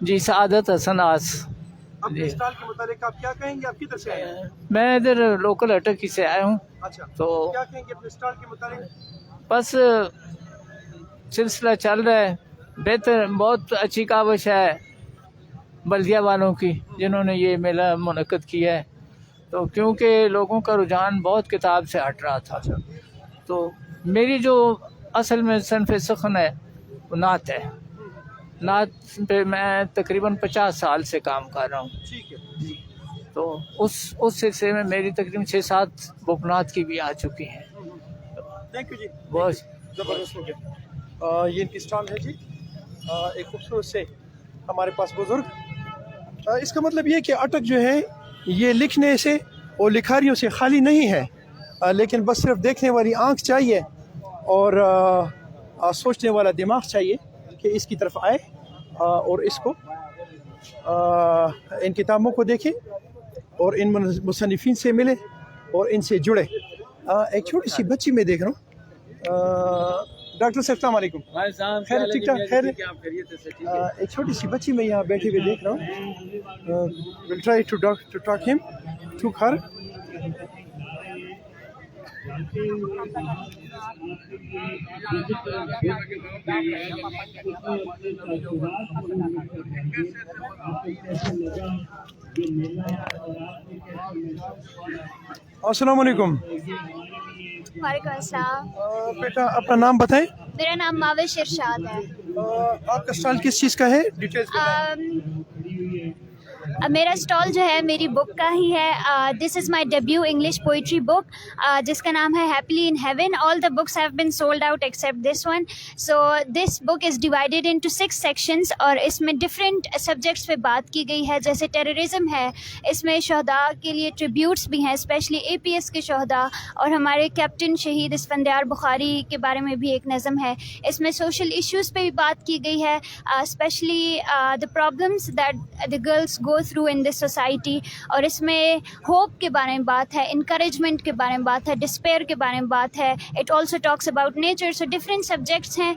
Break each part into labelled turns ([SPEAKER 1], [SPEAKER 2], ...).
[SPEAKER 1] جی سعادت حسن آس.
[SPEAKER 2] اپنے اسٹال کے متعلق آپ کیا کہیں گے؟ آپ کدھر سے آئے ہیں؟
[SPEAKER 1] میں ادھر لوکل اٹک ہی سے آیا ہوں.
[SPEAKER 2] اچھا،
[SPEAKER 1] تو
[SPEAKER 2] کیا کہیں گے اپنے اسٹال کے متعلق؟
[SPEAKER 1] بس سلسلہ چل رہا ہے. بہتر، بہت اچھی کاوش ہے بلدیہ والوں کی جنہوں نے یہ میلہ منعقد کیا ہے. تو کیونکہ لوگوں کا رجحان بہت کتاب سے ہٹ رہا تھا، تو میری جو اصل میں صنف سخن ہے وہ نعت ہے. نعت پہ میں تقریباً 50 سال سے کام کر رہا ہوں.
[SPEAKER 2] ٹھیک ہے.
[SPEAKER 1] تو اس سلسلے میں میری تقریباً 6-7 بک نعت کی بھی آ چکی ہیں.
[SPEAKER 2] تھینک یو جی،
[SPEAKER 1] بہت
[SPEAKER 2] زبردست ہو گیا. یہ ان کی اسٹال ہے جی، ایک خوبصورت سے ہمارے پاس بزرگ. اس کا مطلب یہ کہ اٹک جو ہے یہ لکھنے سے اور لکھاریوں سے خالی نہیں ہے، لیکن بس صرف دیکھنے والی آنکھ چاہیے اور سوچنے والا دماغ چاہیے کہ اس کی طرف آئے اور اس کو ان کتابوں کو دیکھیں اور ان مصنفین سے ملے اور ان سے جڑے. ایک چھوٹی سی بچی میں دیکھ رہا ہوں. ڈاکٹر صاحب السلام علیکم. خیر ٹھیک ٹھاک؟ خیر. ایک چھوٹی سی بچی میں یہاں بیٹھے ہوئے دیکھ رہا ہوں. ول ٹرائی ٹو ٹاک ہم ٹو ہر. السلام علیکم.
[SPEAKER 3] وعلیکم السلام.
[SPEAKER 2] بیٹا اپنا نام بتائیں.
[SPEAKER 3] میرا نام ماوش ارشاد ہے.
[SPEAKER 2] آپ کا اسٹال کس چیز کا ہے؟ ڈیٹیلز بتائیں.
[SPEAKER 3] میرا اسٹال جو ہے میری بک کا ہی ہے. This is my debut English poetry book جس کا نام ہے happily in heaven. All the books have been sold out except this one. So this book is divided into 6 sections اور اس میں ڈفرینٹ سبجیکٹس پہ بات کی گئی ہے. جیسے ٹیررزم ہے، اس میں شہداء کے لیے ٹریبیوٹس بھی ہیں، اسپیشلی APS کے شہداء، اور ہمارے کیپٹن شہید اسفندیار بخاری کے بارے میں بھی ایک نظم ہے. اس میں سوشل ایشوز پہ بھی بات کی گئی ہے، specially the problems that the girls go through in this society. اور اس میں ہوپ کے بارے میں بات ہے، انکریجمنٹ کے بارے میں بات ہے، ڈسپیئر کے بارے میں بات ہے. It also talks about nature. So different subjects ہیں،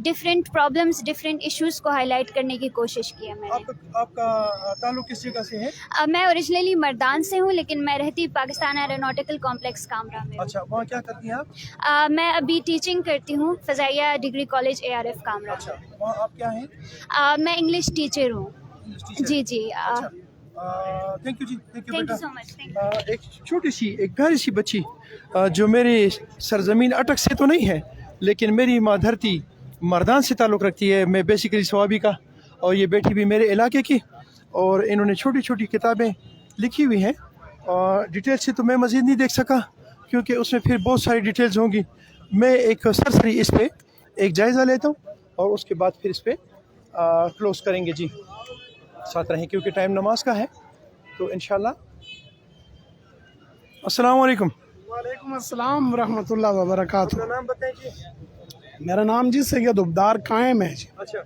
[SPEAKER 3] ڈفرینٹ پرابلمس، ڈفرینٹ ایشوز کو ہائی لائٹ کرنے کی کوشش کی ہے میں نے.
[SPEAKER 2] آپ کا تعلق کس جگہ سے ہے؟
[SPEAKER 3] میں اوریجنلی مردان سے ہوں لیکن میں رہتی پاکستان ایروناٹیکل کمپلیکس کامرا میں.
[SPEAKER 2] اچھا، وہاں کیا کرتی ہیں آپ؟
[SPEAKER 3] میں ابھی ٹیچنگ کرتی ہوں فضائیہ ڈگری کالج ARF کامرا.
[SPEAKER 2] اچھا، وہاں آپ کیا ہیں؟
[SPEAKER 3] میں انگلش ٹیچر ہوں. جی جی.
[SPEAKER 2] تھینک یو جی، تھینک یو
[SPEAKER 3] تھینک
[SPEAKER 2] بیٹا.
[SPEAKER 3] You so much.
[SPEAKER 2] ایک چھوٹی سی، ایک پیاری سی بچی جو میری سرزمین اٹک سے تو نہیں ہے لیکن میری ماں دھرتی مردان سے تعلق رکھتی ہے. میں بیسیکلی سوابی کا، اور یہ بیٹی بھی میرے علاقے کی، اور انہوں نے چھوٹی چھوٹی کتابیں لکھی ہوئی ہیں. اور ڈیٹیل سے تو میں مزید نہیں دیکھ سکا کیونکہ اس میں پھر بہت ساری ڈیٹیلز ہوں گی. میں ایک سرسری اس پہ ایک جائزہ لیتا ہوں اور اس کے بعد پھر اس پہ کلوز کریں گے. جی ساتھ رہیں کیونکہ ٹائم نماز کا ہے تو انشاءاللہ. السلام علیکم.
[SPEAKER 4] وعلیکم السلام ورحمۃ اللہ وبرکاتہ.
[SPEAKER 2] اپنا نام بتائیں جی.
[SPEAKER 4] میرا نام جی سید عبدار قائم ہے جی.
[SPEAKER 2] اچھا،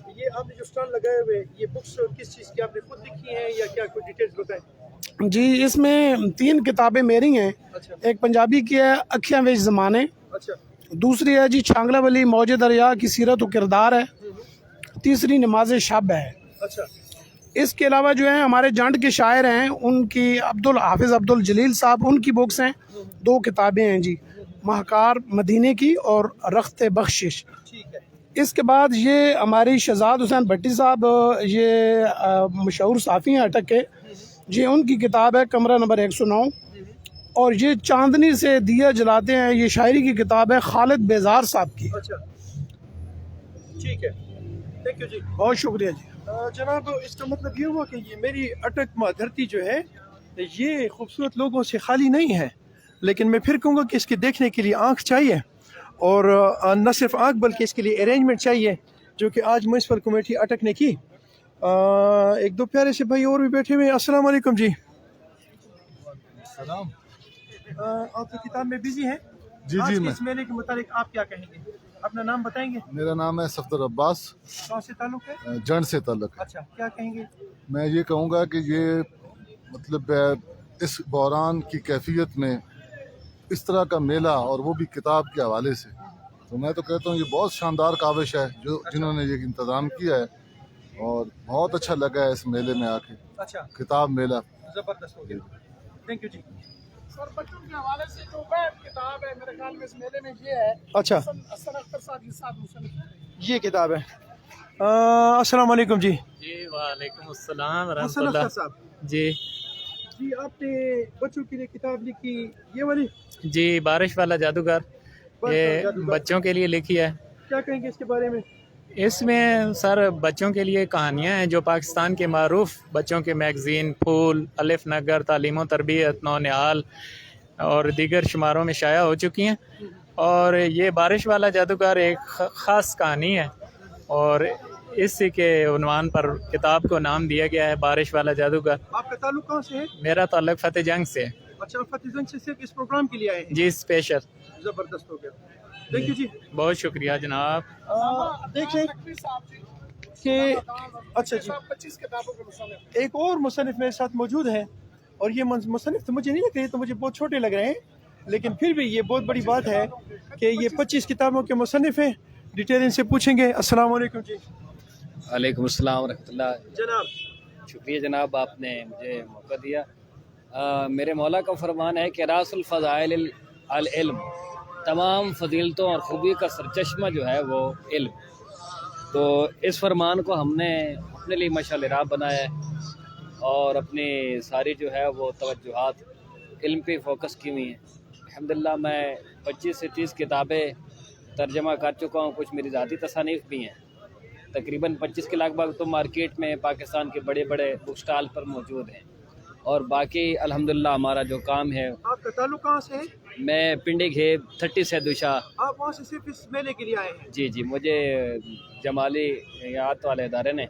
[SPEAKER 2] یہ آپ نے جو اسٹال لگائے ہوئے یہ بکس کس چیز کی آپ نے خود لکھی ہیں یا کیا کوئی ڈیٹیلز بتائیں؟
[SPEAKER 4] جی اس میں 3 کتابیں میری ہیں.
[SPEAKER 2] اچھا
[SPEAKER 4] ایک پنجابی کی ہے اکھیاں وچ زمانے،
[SPEAKER 2] اچھا
[SPEAKER 4] دوسری ہے جی چھانگلہ ولی موج دریا کی سیرت و کردار ہے، تیسری نماز شب ہے.
[SPEAKER 2] اچھا
[SPEAKER 4] اس کے علاوہ جو ہیں ہمارے جانڈ کے شاعر ہیں ان کی حافظ عبد الجلیل صاحب، ان کی بکس ہیں. 2 کتابیں ہیں جی، مہکار مدینے کی اور رخت بخشش.
[SPEAKER 2] ٹھیک ہے.
[SPEAKER 4] اس کے بعد یہ ہماری شہزاد حسین بھٹی صاحب، یہ مشہور صحافی ہیں اٹک کے جی، ان کی کتاب ہے کمرہ نمبر 109. اور یہ چاندنی سے دیا جلاتے ہیں، یہ شاعری کی کتاب ہے خالد بیزار صاحب کی.
[SPEAKER 2] اچھا ٹھیک ہے، تھینک یو جی.
[SPEAKER 4] بہت شکریہ جی.
[SPEAKER 2] جناب اس کا مطلب یہ ہوا کہ یہ میری اٹک ماں دھرتی جو ہے یہ خوبصورت لوگوں سے خالی نہیں ہے، لیکن میں پھر کہوں گا کہ اس کے دیکھنے کے لیے آنکھ چاہیے، اور نہ صرف آنکھ بلکہ اس کے لیے ارینجمنٹ چاہیے جو کہ آج میونسپل کمیٹی اٹک نے کی. 1-2 پیارے سے بھائی اور بھی بیٹھے ہوئے ہیں. السلام علیکم جی.
[SPEAKER 5] السلام.
[SPEAKER 2] آپ کی کتاب میں بزی ہیں؟
[SPEAKER 5] جی
[SPEAKER 2] آج
[SPEAKER 5] جی.
[SPEAKER 2] کے
[SPEAKER 5] میں
[SPEAKER 2] اس میلے کے متعلق آپ کیا کہیں گے؟ اپنا نام بتائیں گے؟
[SPEAKER 5] میرا نام ہے صفدر عباس،
[SPEAKER 2] کہاں سے تعلق ہے؟
[SPEAKER 5] جنڈ سے تعلق ہے.
[SPEAKER 2] اچھا، کیا کہیں گے؟
[SPEAKER 5] میں یہ کہوں گا کہ یہ مطلب اس بحران کی کیفیت میں اس طرح کا میلہ اور وہ بھی کتاب کے حوالے سے، تو میں تو کہتا ہوں یہ بہت شاندار کاوش ہے جو جنہوں نے یہ انتظام کیا ہے. اور بہت اچھا لگا ہے اس میلے میں آ کے.
[SPEAKER 2] اچھا
[SPEAKER 5] کتاب میلہ
[SPEAKER 2] زبردست ہو گیا. تھینک یو جی.
[SPEAKER 4] سر بچوں کے حوالے سے جو بیت کتاب ہے میرے خیال میں اس میلے میں یہ ہے.
[SPEAKER 2] اچھا
[SPEAKER 4] حسن اختر صاحب یہ صاحب مصنف
[SPEAKER 2] یہ کتاب ہے. السلام علیکم جی.
[SPEAKER 6] جی وعلیکم السلام ورحمۃ
[SPEAKER 2] حسن
[SPEAKER 6] اللہ.
[SPEAKER 2] اختر صاحب
[SPEAKER 6] جی
[SPEAKER 2] جی آپ نے بچوں کے لیے کتاب لکھی یہ والی
[SPEAKER 6] جی بارش والا جادوگر یہ بچوں کے لیے لکھی ہے.
[SPEAKER 2] کیا کہیں گے اس کے بارے میں؟
[SPEAKER 6] اس میں سر بچوں کے لیے کہانیاں ہیں جو پاکستان کے معروف بچوں کے میگزین پھول، الف نگر، تعلیم و تربیت، نو نہال اور دیگر شماروں میں شائع ہو چکی ہیں. اور یہ بارش والا جادوگر ایک خاص کہانی ہے اور اسی کے عنوان پر کتاب کو نام دیا گیا ہے بارش والا جادوگر.
[SPEAKER 2] آپ کا تعلق کہاں سے ہے؟
[SPEAKER 6] میرا تعلق فتح جنگ سے ہے.
[SPEAKER 2] اچھا فتح جنگ سے صرف اس پروگرام کے لیے آئے ہیں؟
[SPEAKER 6] جی اسپیشل.
[SPEAKER 2] زبردست ہو گیا. تھینک یو جی.
[SPEAKER 6] بہت شکریہ جناب.
[SPEAKER 2] دیکھیں کہ اچھا جی
[SPEAKER 4] 25 کتابوں کے مصنف.
[SPEAKER 2] ایک اور مصنف میرے ساتھ موجود ہے اور یہ مصنف تو مجھے نہیں لگ رہے، تو مجھے بہت چھوٹے لگ رہے ہیں، لیکن پھر بھی یہ بہت بڑی بات ہے کہ یہ 25 کتابوں کے مصنف ہیں. ڈیٹیل ان سے پوچھیں گے. السلام علیکم جی.
[SPEAKER 7] وعلیکم السلام ورحمۃ اللہ.
[SPEAKER 2] جناب
[SPEAKER 7] شکریہ جناب آپ نے مجھے موقع دیا. میرے مولا کا فرمان ہے کہ راس الفضائل العلم، تمام فضیلتوں اور خوبی کا سرچشمہ جو ہے وہ علم. تو اس فرمان کو ہم نے اپنے لیے مشعل راہ بنایا ہے اور اپنی ساری جو ہے وہ توجہات علم پہ فوکس کی ہوئی ہیں. الحمدللہ میں 25 سے 30 کتابیں ترجمہ کر چکا ہوں. کچھ میری ذاتی تصانیف بھی ہیں. تقریباً 25 کے لگ بھگ تو مارکیٹ میں پاکستان کے بڑے بڑے بک سٹال پر موجود ہیں. اور باقی الحمدللہ ہمارا جو کام ہے،
[SPEAKER 2] آپ کا تعلق کہاں سے ہے؟
[SPEAKER 7] میں پنڈی گھیب 30 سیدو شاہ.
[SPEAKER 2] آپ وہاں سے صرف اس میلے کے لیے آئے ہیں؟
[SPEAKER 7] جی جی مجھے جمالی یاد والے ادارے نے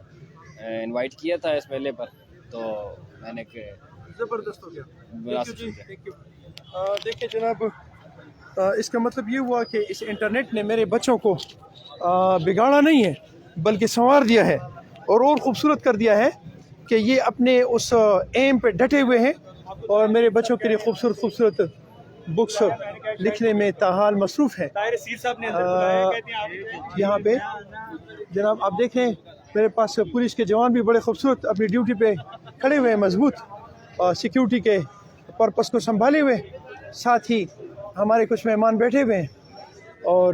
[SPEAKER 7] انوائٹ کیا تھا اس میلے پر، تو میں نے کہ
[SPEAKER 2] زبردست ہو گیا.
[SPEAKER 7] مناسب
[SPEAKER 2] جی
[SPEAKER 7] سمجھا.
[SPEAKER 2] Thank you. دیکھیں جناب اس کا مطلب یہ ہوا کہ اس انٹرنیٹ نے میرے بچوں کو بگاڑا نہیں ہے بلکہ سنوار دیا ہے اور خوبصورت کر دیا ہے کہ یہ اپنے اس ایم پہ ڈٹے ہوئے ہیں اور میرے بچوں کے لیے خوبصورت بکس لکھنے میں تاحال مصروف ہے. یہاں پہ جناب آپ دیکھیں میرے پاس پولیس کے جوان بھی بڑے خوبصورت اپنی ڈیوٹی پہ کھڑے ہوئے ہیں، مضبوط سیکیورٹی کے پرپس کو سنبھالے ہوئے. ساتھ ہی ہمارے کچھ مہمان بیٹھے ہوئے ہیں اور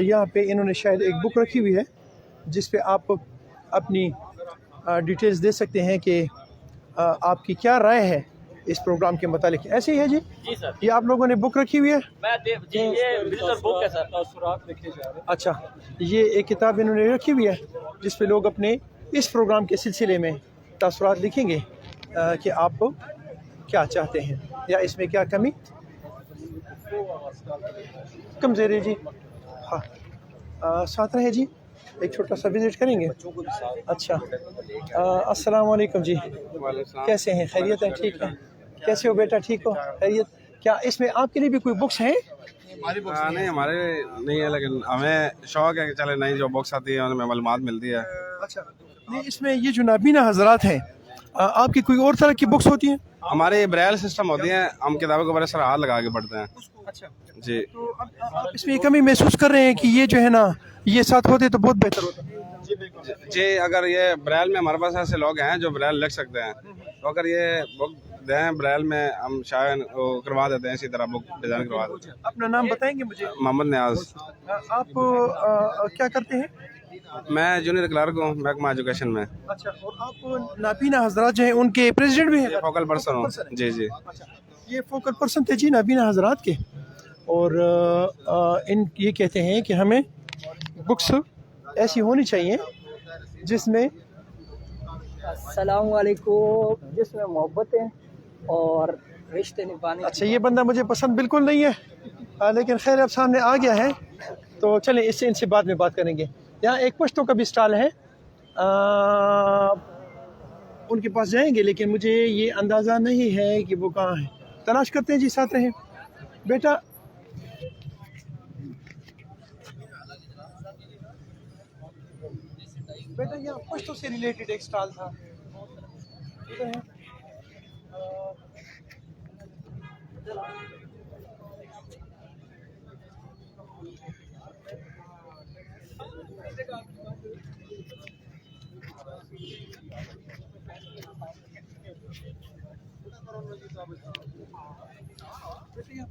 [SPEAKER 2] یہاں پہ انہوں نے شاید ایک بک رکھی ہوئی ہے جس پہ آپ اپنی ڈیٹیلز دے سکتے ہیں کہ آپ کی کیا رائے ہے اس پروگرام کے متعلق. ایسے ہی ہے جی؟
[SPEAKER 7] جی سر.
[SPEAKER 2] یہ آپ لوگوں نے بک رکھی ہوئی ہے؟
[SPEAKER 7] جی یہ وزٹر بک ہے سر.
[SPEAKER 2] اچھا یہ ایک کتاب انہوں نے رکھی ہوئی ہے جس پہ لوگ اپنے اس پروگرام کے سلسلے میں تاثرات لکھیں گے کہ آپ کیا چاہتے ہیں یا اس میں کیا کمی کم زیر ہے. جی ہاں ساتھ رہے جی، ایک چھوٹا سا وزٹ کریں گے. اچھا السلام علیکم جی. کیسے ہیں؟ خیریت ہے؟ ٹھیک ہے. کیسے ہو بیٹا؟ ٹھیک ہو؟ خیریت. کیا اس میں آپ کے لیے بھی کوئی بکس ہیں؟
[SPEAKER 8] نہیں ہمارے نہیں ہے، لیکن ہمیں شوق ہے کہ چلے نئی جو بکس آتی ہے ان میں معلومات ملتی ہے.
[SPEAKER 2] اچھا نہیں اس میں یہ جو نابینا حضرات ہیں آپ کی کوئی اور طرح کی بکس ہوتی ہیں؟
[SPEAKER 8] ہمارے بریل سسٹم ہوتی ہیں، ہم کتابوں کے بڑے سر ہاتھ لگا کے پڑھتے ہیں.
[SPEAKER 2] اچھا
[SPEAKER 8] جی
[SPEAKER 2] تو آپ اس میں یہ کمی محسوس کر رہے ہیں کہ یہ جو ہے نا یہ ساتھ ہوتے تو بہت بہتر ہوتا.
[SPEAKER 8] جی اگر یہ بریل میں ہمارے پاس ایسے لوگ ہیں جو بریل لکھ سکتے ہیں، تو اگر یہ بک دیں بریل میں ہم شاید کروا دیتے ہیں، اسی طرح بک ڈیزائن کروا دیتے ہیں.
[SPEAKER 2] اپنا نام بتائیں گے مجھے؟
[SPEAKER 8] محمد نیاز.
[SPEAKER 2] آپ کیا کرتے ہیں؟
[SPEAKER 8] میں جونیئر کلرک ہوں محکمہ ایجوکیشن میں.
[SPEAKER 2] اچھا اور آپ نابینا حضرات جو ہیں ان کے پریزیڈنٹ بھی ہیں؟
[SPEAKER 8] فوکل پرسن ہوں. جی جی
[SPEAKER 2] یہ فوکل پرسن تھے جی نابینا حضرات کے، اور ان یہ کہتے ہیں کہ ہمیں بکس ایسی ہونی چاہیے جس میں
[SPEAKER 9] السلام علیکم، جس میں محبتیں اور رشتے نبھانے.
[SPEAKER 2] اچھا یہ بندہ مجھے پسند بالکل نہیں ہے لیکن خیر اب سامنے آ گیا ہے تو چلیں اس سے ان سے بعد میں بات کریں گے. یہاں ایک پشتوں کا بھی اسٹال ہے، ان کے پاس جائیں گے لیکن مجھے یہ اندازہ نہیں ہے کہ وہ کہاں ہے. تلاش کرتے ہیں جی. ساتھ رہیں بیٹا. بیٹا یہاں پشتوں سے ریلیٹڈ ایک اسٹال تھا.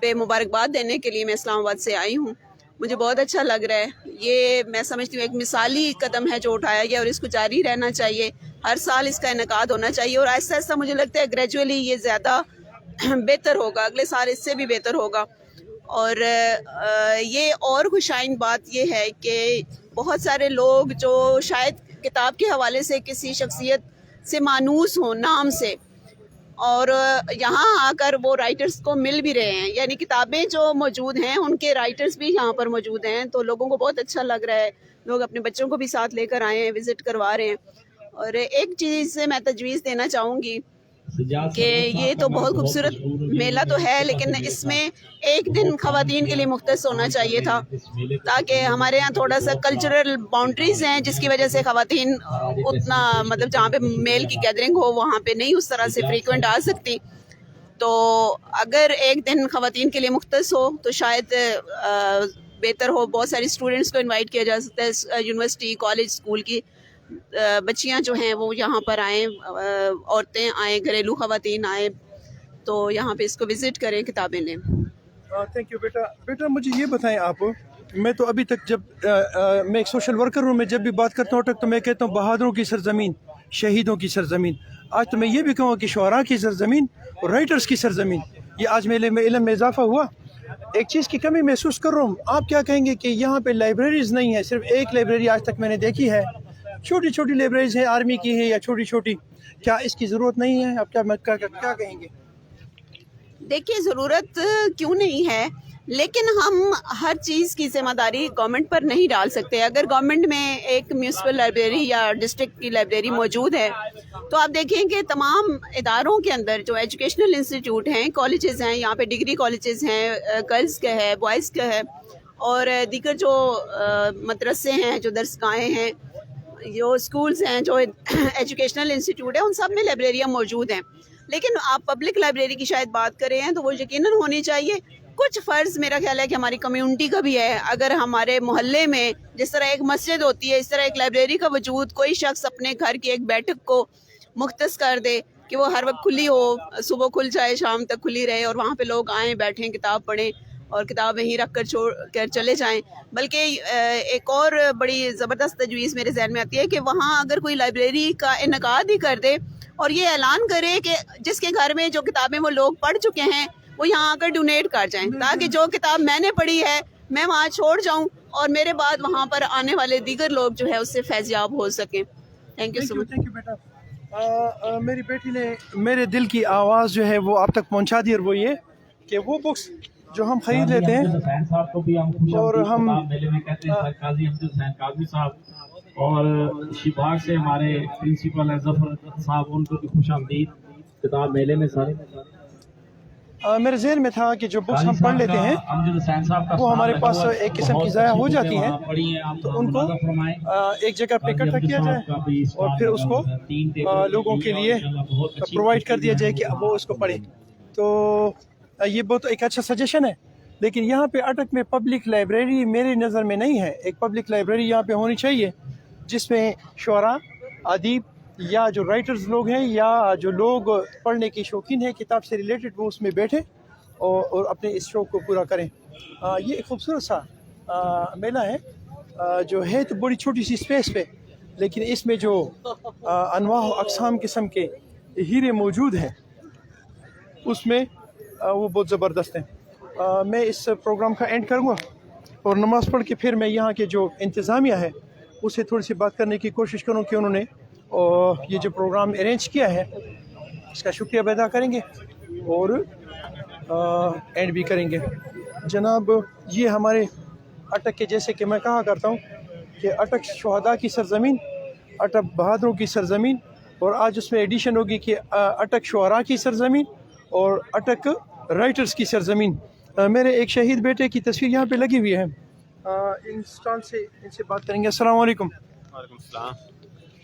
[SPEAKER 10] پہ مبارکباد دینے کے لیے میں اسلام آباد سے آئی ہوں. مجھے بہت اچھا لگ رہا ہے. یہ میں سمجھتی ہوں ایک مثالی قدم ہے جو اٹھایا گیا اور اس کو جاری رہنا چاہیے. ہر سال اس کا انعقاد ہونا چاہیے اور آہستہ آہستہ مجھے لگتا ہے گریجولی یہ زیادہ بہتر ہوگا. اگلے سال اس سے بھی بہتر ہوگا. اور یہ اور خوشائن بات یہ ہے کہ بہت سارے لوگ جو شاید کتاب کے حوالے سے کسی شخصیت سے مانوس ہوں نام سے, اور یہاں آ کر وہ رائٹرز کو مل بھی رہے ہیں, یعنی کتابیں جو موجود ہیں ان کے رائٹرز بھی یہاں پر موجود ہیں. تو لوگوں کو بہت اچھا لگ رہا ہے. لوگ اپنے بچوں کو بھی ساتھ لے کر آئے ہیں, وزٹ کروا رہے ہیں. اور ایک چیز سے میں تجویز دینا چاہوں گی کہ یہ تو بہت خوبصورت میلہ تو ہے, لیکن اس میں ایک دن خواتین کے لیے مختص ہونا چاہیے تھا, تاکہ ہمارے یہاں تھوڑا سا کلچرل باؤنڈریز ہیں جس کی وجہ سے خواتین اتنا مطلب جہاں پہ میل کی گیدرنگ ہو وہاں پہ نہیں اس طرح سے فریکوینٹ آ سکتی. تو اگر ایک دن خواتین کے لیے مختص ہو تو شاید بہتر ہو. بہت ساری اسٹوڈنٹس کو انوائٹ کیا جا سکتا ہے, یونیورسٹی کالج اسکول کی بچیاں جو ہیں وہ یہاں پر آئیں, عورتیں آئیں, گھریلو خواتین آئیں, تو یہاں پہ اس کو وزٹ کریں, کتابیں لیں.
[SPEAKER 2] تھینک یو بیٹا. بیٹا مجھے یہ بتائیں آپ, میں تو ابھی تک جب میں ایک سوشل ورکر ہوں, میں جب بھی بات کرتا ہوں تک تو میں کہتا ہوں بہادروں کی سرزمین, شہیدوں کی سرزمین. آج تو میں یہ بھی کہوں کہ شعراء کی سرزمین اور رائٹرز کی سرزمین. یہ آج میلے میں علم میں اضافہ ہوا. ایک چیز کی کمی محسوس کر رہا ہوں. آپ کیا کہیں گے کہ یہاں پہ لائبریریز نہیں ہیں؟ صرف ایک لائبریری آج تک میں نے دیکھی ہے. چھوٹی چھوٹی لائبریریز ہیں, آرمی کی ہے یا چھوٹی چھوٹی. کیا اس کی ضرورت نہیں ہے؟ آپ کیا کہیں گے؟
[SPEAKER 10] دیکھیے ضرورت کیوں نہیں ہے, لیکن ہم ہر چیز کی ذمہ داری گورنمنٹ پر نہیں ڈال سکتے. اگر گورنمنٹ میں ایک میونسپل لائبریری یا ڈسٹرکٹ کی لائبریری موجود ہے تو آپ دیکھیں کہ تمام اداروں کے اندر جو ایجوکیشنل انسٹیٹیوٹ ہیں, کالجز ہیں, یہاں پہ ڈگری کالجز ہیں, گرلز کا ہے, بوائز کا ہے, اور دیگر جو مدرسے ہیں, جو درسگاہیں ہیں, جو اسکولز ہیں, جو ایجوکیشنل انسٹیٹیوٹ ہیں, ان سب میں لائبریریاں موجود ہیں. لیکن آپ پبلک لائبریری کی شاید بات کر رہے ہیں تو وہ یقیناً ہونی چاہیے. کچھ فرض میرا خیال ہے کہ ہماری کمیونٹی کا بھی ہے. اگر ہمارے محلے میں جس طرح ایک مسجد ہوتی ہے, اس طرح ایک لائبریری کا وجود, کوئی شخص اپنے گھر کی ایک بیٹھک کو مختص کر دے کہ وہ ہر وقت کھلی ہو, صبح کھل جائے, شام تک کھلی رہے, اور وہاں پہ لوگ آئیں, بیٹھیں, کتاب پڑھیں اور کتاب وہیں رکھ کر چھوڑ کر چلے جائیں. بلکہ ایک اور بڑی زبردست تجویز میرے ذہن میں آتی ہے کہ وہاں اگر کوئی لائبریری کا انعقاد ہی کر دے اور یہ اعلان کرے کہ جس کے گھر میں جو کتابیں وہ لوگ پڑھ چکے ہیں وہ یہاں آ کر ڈونیٹ کر جائیں, تاکہ جو کتاب میں نے پڑھی ہے میں وہاں چھوڑ جاؤں اور میرے بعد وہاں پر آنے والے دیگر لوگ جو ہے اس سے فیض یاب ہو سکیں. Thank you so much.
[SPEAKER 2] Thank you بیٹا. میری بیٹی نے میرے دل کی آواز جو ہے وہ آپ تک پہنچا دی, اور وہ یہ کہ وہ بکس جو ہم خرید لیتے ہیں اور ہم
[SPEAKER 11] اور شباغ سے ہمارے پرنسپل ہیں ظفر صاحب, ان کو بھی خوش آمدید کتاب میلے میں. سارے
[SPEAKER 2] میرے ذہن میں تھا کہ جو بکس ہم پڑھ لیتے ہیں وہ ہمارے پاس ایک قسم کی ضائع ہو جاتی ہیں, تو ان کو ایک جگہ پہ اکٹھا کیا جائے اور پھر اس کو لوگوں کے لیے پرووائڈ کر دیا جائے کہ وہ اس کو پڑھیں. تو یہ بہت ایک اچھا سجیشن ہے. لیکن یہاں پہ اٹک میں پبلک لائبریری میری نظر میں نہیں ہے. ایک پبلک لائبریری یہاں پہ ہونی چاہیے جس میں شعراء, ادیب یا جو رائٹرز لوگ ہیں یا جو لوگ پڑھنے کی شوقین ہیں کتاب سے ریلیٹڈ, وہ اس میں بیٹھیں اور اپنے اس شوق کو پورا کریں. یہ ایک خوبصورت سا میلہ ہے جو ہے تو بڑی چھوٹی سی اسپیس پہ, لیکن اس میں جو انواع و اقسام قسم کے ہیرے موجود ہیں اس میں وہ بہت زبردست ہیں. میں اس پروگرام کا اینڈ کروں گا اور نماز پڑھ کے پھر میں یہاں کے جو انتظامیہ ہے اس سے تھوڑی سی بات کرنے کی کوشش کروں کہ انہوں نے یہ جو پروگرام ارینج کیا ہے اس کا شکریہ ادا کریں گے اور اینڈ بھی کریں گے. جناب, یہ ہمارے اٹک کے, جیسے کہ میں کہا کرتا ہوں کہ اٹک شہداء کی سرزمین, اٹک بہادروں کی سرزمین, اور آج اس میں ایڈیشن ہوگی کہ اٹک شعراء کی سرزمین اور اٹک رائٹرز کی سرزمین. میرے ایک شہید بیٹے کی تصویر یہاں پہ لگی ہوئی ہے. ان سے بات کریں گے. السلام علیکم.
[SPEAKER 12] وعلیکم السلام.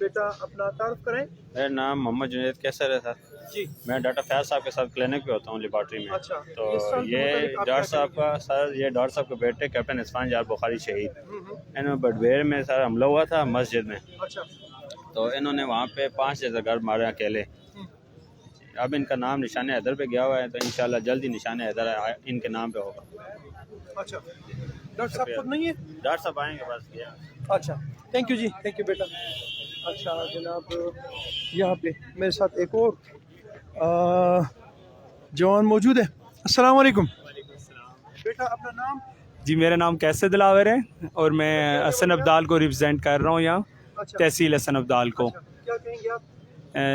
[SPEAKER 2] بیٹا اپنا تعارف کریں.
[SPEAKER 12] میرا نام محمد جنید کیسر ہے سر.
[SPEAKER 2] جی, میں
[SPEAKER 12] ڈاکٹر فیاض صاحب کے ساتھ کلینک پہ ہوتا ہوں لیبارٹری میں.
[SPEAKER 2] اچھا,
[SPEAKER 12] تو یہ ڈاکٹر صاحب کا سر, یہ ڈاکٹر صاحب کے بیٹے کیپٹن عثمان جار بخاری شہید, انہوں نے بڈویر میں سر حملہ ہوا تھا مسجد میں.
[SPEAKER 2] اچھا,
[SPEAKER 12] تو انہوں نے وہاں پہ 5 جیسے گھر مارے اکیلے. اب ان کا نام نشان حیدر پہ گیا ہوا ہے، تو انشاءاللہ جلد ہی نشان حیدر ان کے نام پہ ہوگا.
[SPEAKER 2] اچھا ڈاکٹر صاحب خود نہیں ہے؟
[SPEAKER 12] ڈاکٹر صاحب آئیں گے بس.
[SPEAKER 2] اچھا تھینک یو جی، تھینک یو بیٹا. اچھا جناب یہاں پہ میرے ساتھ ایک اور جوان موجود ہے. السلام علیکم بیٹا، اپنا نام؟
[SPEAKER 13] جی میرا نام کیسر دلاور ہے اور میں حسن ابدال کو ریپرزینٹ کر رہا ہوں یہاں، تحصیل حسن ابدال کو.
[SPEAKER 2] کیا کہیں گے آپ؟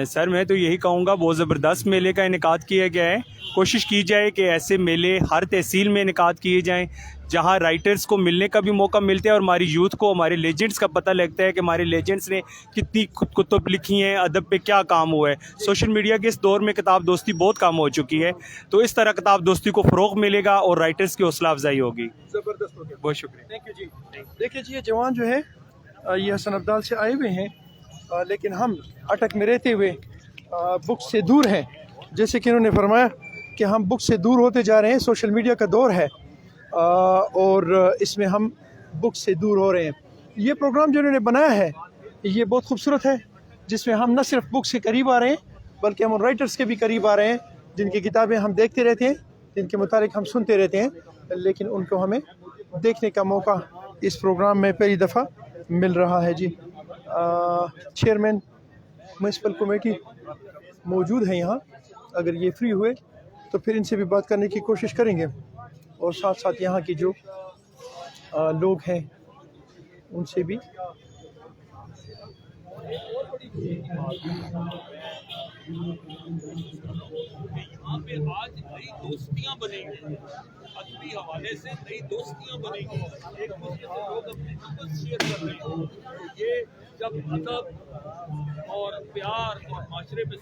[SPEAKER 13] سر میں تو یہی کہوں گا، بہت زبردست میلے کا انعقاد کیا گیا ہے. کوشش کی جائے کہ ایسے میلے ہر تحصیل میں انعقاد کیے جائیں جہاں رائٹرز کو ملنے کا بھی موقع ملتا ہے اور ہماری یوتھ کو ہمارے لیجنڈز کا پتہ لگتا ہے کہ ہمارے لیجنڈز نے کتنی کتب لکھی ہیں، ادب پہ کیا کام ہوا ہے. سوشل میڈیا کے اس دور میں کتاب دوستی بہت کم ہو چکی ہے، تو اس طرح کتاب دوستی کو فروغ ملے گا اور رائٹرز کی حوصلہ افزائی ہوگی.
[SPEAKER 2] زبردست ہو گیا،
[SPEAKER 13] بہت شکریہ.
[SPEAKER 2] تھینک یو جی. دیکھیے جی، یہ جوان جو ہے یہ حسن ابدال سے آئے ہوئے ہیں، لیکن ہم اٹک میں رہتے ہوئے بک سے دور ہیں. جیسے کہ انہوں نے فرمایا کہ ہم بک سے دور ہوتے جا رہے ہیں، سوشل میڈیا کا دور ہے اور اس میں ہم بک سے دور ہو رہے ہیں. یہ پروگرام جو انہوں نے بنایا ہے یہ بہت خوبصورت ہے، جس میں ہم نہ صرف بکس کے قریب آ رہے ہیں بلکہ ہم ان رائٹرز کے بھی قریب آ رہے ہیں جن کی کتابیں ہم دیکھتے رہتے ہیں، جن کے متعلق ہم سنتے رہتے ہیں، لیکن ان کو ہمیں دیکھنے کا موقع اس پروگرام میں پہلی دفعہ مل رہا ہے. جی چیئرمین میونسپل کمیٹی موجود ہیں یہاں، اگر یہ فری ہوئے تو پھر ان سے بھی بات کرنے کی کوشش کریں گے، اور ساتھ ساتھ یہاں کے جو لوگ ہیں ان سے بھی.
[SPEAKER 14] یہاں پہ آج نئی دوستیاں بنیں گی، ادبی حوالے سے نئی دوستیاں بنیں گی، ایک دوسرے سے لوگ اپنے نمبر شیئر کر رہے ہیں. یہ جب ادب اور پیار اور معاشرے میں